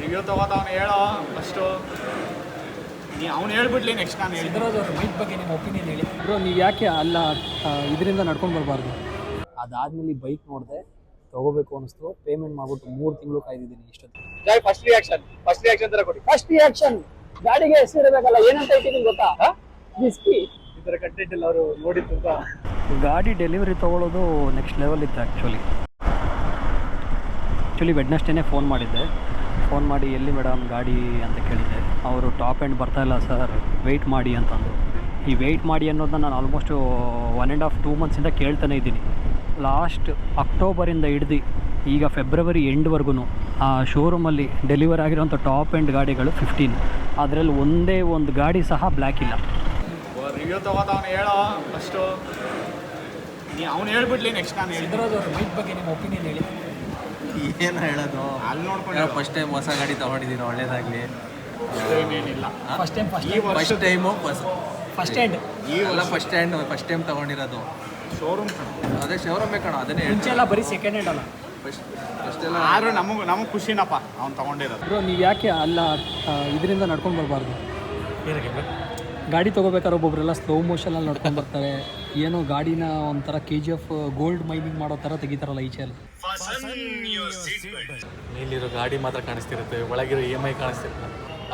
Review ತಗೋತಾವನು ಹೇಳೋ first. ಅವ್ನು ಹೇಳ್ಬಿಡ್ಲಿ, next ನಾನು ಸಿದ್ದರಾಜ್ ಅವ್ರ ಬೈಕ್ ಬಗ್ಗೆ ನಿಮ್ಮ ಒಪಿನಿಯನ್ ಹೇಳಿ ಬ್ರೋ. ನೀವು ಯಾಕೆ ಅಲ್ಲ ಇದರಿಂದ ನಡ್ಕೊಂಡು ಬರಬಾರ್ದು? ಅದಾದ್ಮೇಲೆ ಈ ಬೈಕ್ ನೋಡಿದೆ, ತಗೋಬೇಕು ಅನಿಸ್ತು, ಪೇಮೆಂಟ್ ಮಾಡ್ಬಿಟ್ಟು 3 ತಿಂಗಳು ಕಾಯ್ದಿದ್ದೀನಿ ಇಷ್ಟೊತ್ತು. ಫಸ್ಟ್ ರಿಯಾಕ್ಷನ್ ತರ ಕೊಡಿ. ಫಸ್ಟ್ ರಿಯಾಕ್ಷನ್ ಗಾಡಿಗೆ ಹೆಸರು ಇರಬೇಕಲ್ಲ, ಏನಂತ ಇಟ್ಟಿದ್ದೀನಿ ಗೊತ್ತಾ? ವಿಸ್ಕಿ. ಈ ಥರ ಕಂಟೆಂಟ್ ಎಲ್ಲ ಅವರು ನೋಡಿ ತುಂಬ. ಗಾಡಿ ಡೆಲಿವರಿ ತೊಗೊಳ್ಳೋದು ನೆಕ್ಸ್ಟ್ ಲೆವೆಲ್ ಇತ್ತು ಆ್ಯಕ್ಚುಲಿ ವೆಡ್ನೆಸ್ಡೇನೇ ಫೋನ್ ಮಾಡಿದ್ದೆ. ಫೋನ್ ಮಾಡಿ ಎಲ್ಲಿ ಮೇಡಮ್ ಗಾಡಿ ಅಂತ ಕೇಳಿದ್ದೆ. ಅವರು ಟಾಪ್ ಎಂಡ್ ಬರ್ತಾಯಿಲ್ಲ ಸರ್, ವೆಯ್ಟ್ ಮಾಡಿ ಅಂತಂದು. ಈ ವೆಯ್ಟ್ ಮಾಡಿ ಅನ್ನೋದನ್ನ ನಾನು ಆಲ್ಮೋಸ್ಟು 1.5-2 ಮಂತ್ಸಿಂದ ಕೇಳ್ತಾನೆ ಇದ್ದೀನಿ. ಲಾಸ್ಟ್ ಅಕ್ಟೋಬರಿಂದ ಹಿಡ್ದು ಈಗ ಫೆಬ್ರವರಿ ಎಂಡ್ವರೆಗೂ ಆ ಶೋರೂಮಲ್ಲಿ ಡೆಲಿವರ್ ಆಗಿರೋಂಥ ಟಾಪ್ ಎಂಡ್ ಗಾಡಿಗಳು 15. ಅದರಲ್ಲಿ ಒಂದೇ ಒಂದು ಗಾಡಿ ಸಹ ಬ್ಲ್ಯಾಕ್ ಇಲ್ಲ. ರಿವ್ಯೂ ತಗೋತಾವನು ಹೇಳೋ ಫಸ್ಟು. ಅವ್ನು ಹೇಳ್ಬಿಡ್ಲಿ, ನೆಕ್ಸ್ಟ್ ನಾನು ಸಿದ್ದರಾಜ್ ಅವ್ರ ಬೈಕ್ ಬಗ್ಗೆ ನಿಮ್ಮ ಒಪಿನಿಯನ್ ಹೇಳಿ. ಏನು ಹೇಳೋದು, ಅಲ್ಲಿ ನೋಡ್ಕೊಂಡು ಫಸ್ಟ್ ಟೈಮ್ ಹೊಸ ಗಾಡಿ ತೊಗೊಂಡಿದ್ದೀನಿ, ಒಳ್ಳೇದಾಗಲಿ. ಏನೇನಿಲ್ಲ, ಫಸ್ಟ್ ಟೈಮ್ ಫಸ್ಟ್ ಟೈಮ್ ತೊಗೊಂಡಿರೋದು ಶೋರೂಮ್ ಅದೇ ಶೋರೂಮೇ ಕಣ, ಅದನ್ನೇ ಮುಂಚೆ ಎಲ್ಲ ಬರೀ ಸೆಕೆಂಡ್ ಹ್ಯಾಂಡ್ ಅಲ್ಲ. ಫಸ್ಟ್ ಎಲ್ಲ ಆದರೂ ನಮಗೆ ಖುಷಿನಪ್ಪ ಅವ್ನು ತೊಗೊಂಡಿರೋದು. ಬ್ರೋ, ನೀವು ಯಾಕೆ ಅಲ್ಲ ಇದರಿಂದ ನಡ್ಕೊಂಡು ಬರಬಾರ್ದು? ಗಾಡಿ ತೊಗೋಬೇಕಾದ್ರೆ ಒಬ್ಬೊಬ್ಬರೆಲ್ಲ ಸ್ಲೋ ಮೋಷನಲ್ಲಿ ನಡ್ಕೊಂಡು ಬರ್ತಾರೆ, ಏನೋ ಗಾಡಿನ ಒಂಥರ KGF ಗೋಲ್ಡ್ ಮೈನಿಂಗ್ ಮಾಡೋ ಥರ ತೆಗಿತಾರಲ್ಲ ಈಚೆಯಲ್ಲಿ. ಮೇಲಿರೋ ಗಾಡಿ ಮಾತ್ರ ಕಾಣಿಸ್ತಿರುತ್ತೆ, ಒಳಗಿರೋ EMI ಕಾಣಿಸ್ತಿರುತ್ತೆ.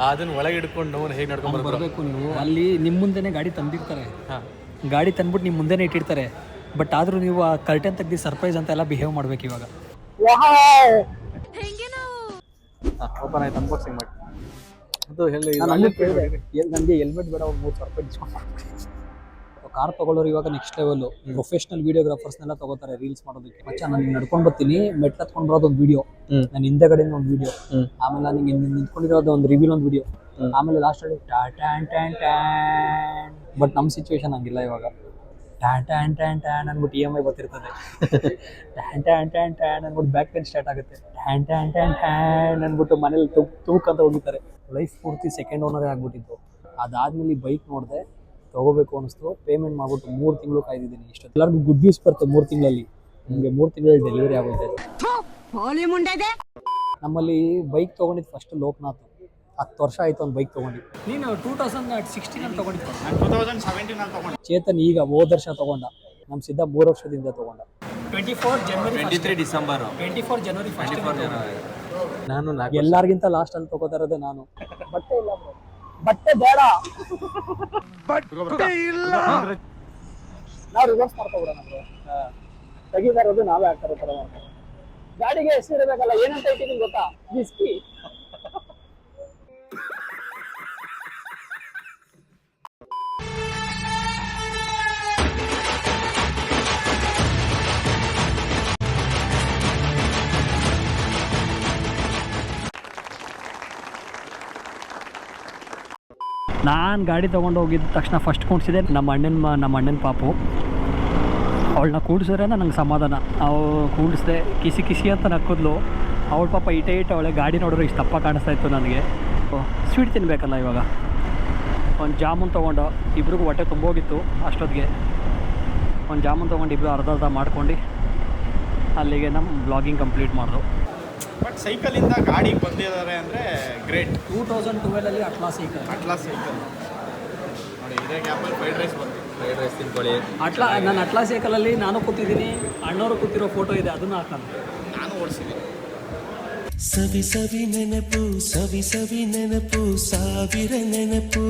ಅದನ್ನ ಒಳಗೆ ಹಿಡ್ಕೊಂಡು ನಾವು ಹೇಗೆ ನಡ್ಕೊಂಡು ಬರಬೇಕು? ನೀವು ಅಲ್ಲಿ ನಿಮ್ಮ ಮುಂದೆನೇ ಗಾಡಿ ತಂದಿರ್ತಾರೆ, ಗಾಡಿ ತಂದ್ಬಿಟ್ಟು ನಿಮ್ಮ ಮುಂದೆನೇ ಇಟ್ಟಿರ್ತಾರೆ. ಬಟ್ ಆದರೂ ನೀವು ಆ ಕರ್ಟನ್ ತೆಗ್ದು ಸರ್ಪ್ರೈಸ್ ಅಂತ ಎಲ್ಲ ಬಿಹೇವ್ ಮಾಡ್ಬೇಕು. ಇವಾಗ ಓಪನ್ ಆಯ್ತು, ಅನ್ಬಾಕ್ಸಿಂಗ್ ಮಾಡಿ. ಅದು ಹೇಳಿ ನನಗೆ ಹೆಲ್ಮೆಟ್ ಬೇಡ, ಒಂದು 3,000 ರೂಪಾಯಿ ಡಿಸ್ಕೌಂಟ್. ಕಾರ್ ತೊಗೊಳ್ಳೋರು ಇವಾಗ ನೆಕ್ಸ್ಟ್ ಲೆವೆಲ್ ಪ್ರೊಫೆಷನಲ್ ವಿಡಿಯೋಗ್ರಾಫರ್ಸ್ನೆಲ್ಲ ತಗೋತಾರೆ ರೀಲ್ಸ್ ಮಾಡೋದಕ್ಕೆ. ಮಚ್ಚ ನಾನು ನಡ್ಕೊಂಡು ಬರ್ತೀನಿ, ಮೆಟ್ಲು ಹತ್ಕೊಂಡು ಬರೋದು ಒಂದು ವಿಡಿಯೋ, ನಾನು ಹಿಂದೆಗಡೆಯಿಂದ ಒಂದು ವಿಡಿಯೋ, ಆಮೇಲೆ ನಾನು ನಿಂತ್ಕೊಂಡಿರೋದು ಒಂದು ರಿವೀಲ್ ಒಂದು ವಿಡಿಯೋ, ಆಮೇಲೆ ಲಾಸ್ಟಲ್ಲಿ ಟ್ಯಾನ್. ಬಟ್ ನಮ್ಮ ಸಿಚುವೇಶನ್ ಹಂಗಿಲ್ಲ ಇವಾಗ. ಟ್ಯಾನ್ ಅಂದ್ಬಿಟ್ಟು EMI ಬರ್ತಿರ್ತದೆ. ಟ್ಯಾನ್ ಅಂದ್ಬಿಟ್ಟು ಬ್ಯಾಕ್ ಪೇನ್ ಸ್ಟಾರ್ಟ್ ಆಗುತ್ತೆ. ಟ್ಯಾನ್ ಅಂದ್ಬಿಟ್ಟು ಮನೇಲಿ ತೂಕಂತ ಹೋಗಿದ್ದಾರೆ. ಲೈಫ್ ಪೂರ್ತಿ ಸೆಕೆಂಡ್ ಓನರೇ ಆಗ್ಬಿಟ್ಟಿತ್ತು. ಅದಾದ್ಮೇಲೆ ಈ ಬೈಕ್ ನೋಡಿದೆ, ತಗೋಬೇಕು ಅನಿಸ್ತು, ಪೇಮೆಂಟ್ ಮಾಡ್ಬಿಟ್ಟು 3 ತಿಂಗಳು ಕಾಯ್ದಿದ್ದೀನಿ ಇಷ್ಟೊತ್ತು. ಎಲ್ಲರಿಗೂ ಗುಡ್ ನ್ಯೂಸ್ ಬರುತ್ತೆ 3 ತಿಂಗಳಲ್ಲಿ. ನಿಮಗೆ 3 ತಿಂಗಳಲ್ಲಿ ಡೆಲಿವರಿ ಆಗುತ್ತೆ. ನಮ್ಮಲ್ಲಿ ಬೈಕ್ ತೊಗೊಂಡಿದ್ದು ಫಸ್ಟ್ ಲೋಕನಾಥ್. 10 ವರ್ಷ ಆಯಿತು ಒಂದು ಬೈಕ್ ತೊಗೊಂಡು. ನೀನು 2016 ತೊಗೊಂಡಿದ್ದು? ನಾನು 2017 ತೊಗೊಂಡು. ಚೇತನ್ ಈಗ ಹೋದ ವರ್ಷ ತೊಗೊಂಡ. ನಮ್ಮ ಸಿದ್ಧ 3 ವರ್ಷದಿಂದ ತೊಗೊಂಡ. 24 ಜನವರಿ 23 ಡಿಸೆಂಬರ್ 24 ಜನವರಿ 1 ನಾನು ಎಲ್ಲರಿಗಿಂತ ಲಾಸ್ಟ್ ಅಲ್ಲಿ ತಗೋತಾ ಇರೋದೇ ನಾನು. ಬಟ್ಟೆ ಇಲ್ಲ ಬ್ರೋ, ಬಟ್ಟೆ ಬೇಡ, ಬಟ್ಟೆ ಇಲ್ಲ. ನಾವು ರಿವರ್ಸ್ ಮಾಡ್ಕೊಬಿಡೋಣ ಬ್ರೋ. ತೆಗಿತಾ ಇರೋದು ನಾವೇ ಆಗ್ತಾರೋ ಥರ ಮಾಡ್ತಾರೆ. ಗಾಡಿಗೆ ಹೆಸರು ಇರಬೇಕಲ್ಲ, ಏನಂತ ಇಟ್ಟಿದ್ದೀನಿ ಗೊತ್ತಾ? ವಿಸ್ಕಿ. ನಾನು ಗಾಡಿ ತೊಗೊಂಡು ಹೋಗಿದ್ದ ತಕ್ಷಣ ಫಸ್ಟ್ ಕೂಡಿಸಿದೆ ನಮ್ಮ ಅಣ್ಣನ ಪಾಪು. ಅವಳನ್ನ ಕೂಡಿಸಿದ್ರೆ ನನಗೆ ಸಮಾಧಾನ. ಅವಳು ಕೂಡಿಸಿದೆ, ಕಿಸಿ ಅಂತ ನಕ್ಕಿದ್ಲು. ಅವಳ ಪಾಪ ಇಟೇ ಅವಳೆ ಗಾಡಿ ನೋಡಿದ್ರೆ ಇಷ್ಟು ತಪ್ಪ ಕಾಣಿಸ್ತಾ ಇತ್ತು ನನಗೆ. ಸ್ವೀಟ್ ತಿನ್ನಬೇಕಲ್ಲ ಇವಾಗ. ಒಂದು ಜಾಮೂನ್ ತೊಗೊಂಡು, ಇಬ್ರಿಗೂ ಹೊಟ್ಟೆ ತುಂಬೋಗಿತ್ತು ಅಷ್ಟೊತ್ತಿಗೆ. ಒಂದು ಜಾಮೂನ್ ತೊಗೊಂಡು ಇಬ್ಬರು ಅರ್ಧ ಮಾಡ್ಕೊಂಡು ಅಲ್ಲಿಗೆ ನಮ್ಮ ಬ್ಲಾಗಿಂಗ್ ಕಂಪ್ಲೀಟ್ ಮಾಡಿದ್ರು. ಬಟ್ ಸೈಕಲಿಂದ ಗಾಡಿಗೆ ಬಂದಿದ್ದಾರೆ ಅಂದರೆ ಗ್ರೇಟ್. 2012 ಅಟ್ಲಾಸ್ ಸೈಕಲ್ ನೋಡಿ, ಇದೇ ಗ್ಯಾಪಲ್ಲಿ ಫ್ರೈಡ್ ರೈಸ್ ತಿನ್ಕೊಳ್ಳಿ. ನಾನು ಅಟ್ಲಾಸ್ ಸೈಕಲಲ್ಲಿ ನಾನು ಕೂತಿದ್ದೀನಿ, ಅಣ್ಣವರು ಕೂತಿರೋ ಫೋಟೋ ಇದೆ, ಅದನ್ನು ಹಾಕೋಣ. ನಾನು ಓಡಿಸಿದ್ದೀನಿ. ಸವಿ ಸವಿ ನೆನಪು ಸಾವಿರ ನೆನಪು.